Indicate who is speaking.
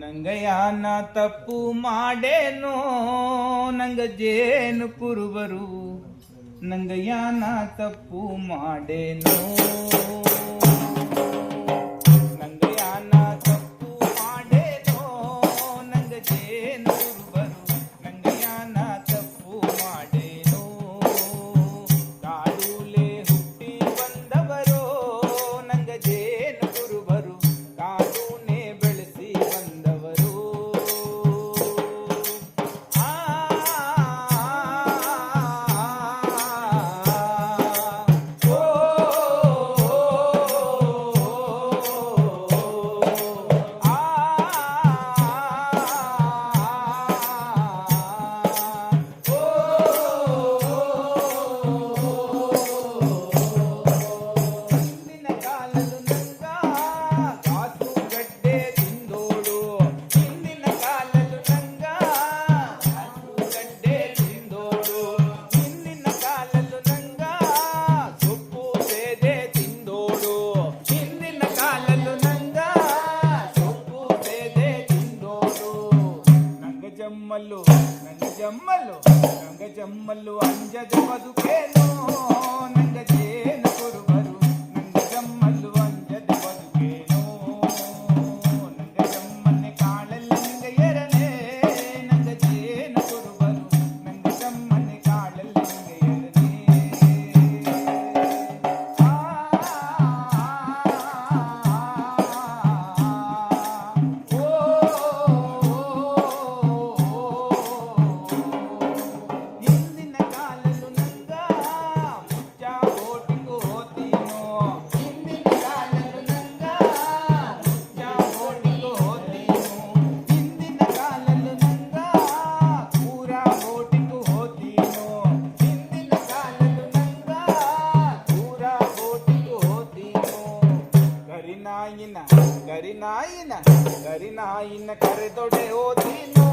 Speaker 1: ನಂಗಯಾನ ತಪ್ಪು ಮಾಡೇನೋ ನಂಗ ಜೇನು ಕುರುಬರು ನಂಗಯಾನ ತಪ್ಪು ಮಾಡೇನೋ ನಂಗಯಾನ ತಪ್ಪು ಮಾಡೇನೋ ನಂಗ ಜೇನು ಕುರುಬರು ನಂಗಯಾನ ತಪ್ಪು ಮಾಡೇನೋ ಕಾಡುಲೆ ಹುಟ್ಟಿ ಬಂದವರೋ ನಂಗ ಜೇನು ಕುರುಬರು ಕಾಡುನೆ ಬೆಳೆಸಿ ಬಂದವರು ನಂಗ ಜಮ್ಮಲ್ಲು ಅಂಜದ ಬದುಕೇನೋ ನಂಗ ಜೇನು ಕುರುಬರು ನಂಗ ಜಮ್ಮಲ್ಲು ಅಂಜದ ಬದುಕೇನೋ ನಂಗ ಜಮ್ಮನ್ನೆ ಕಾಳಲ್ಲಿ ನಿಂಗ ಎರನೆ ನಂಗ ಜೇನು ಕುರುಬರು ನಂಗ ಜಮ್ಮನ್ನೆ ಕಾಳಲ್ಲಿ ನಿಂಗ ಗರಿನಾಯಿನ ಕರೆದೊಡೆ ಓದಿನೋ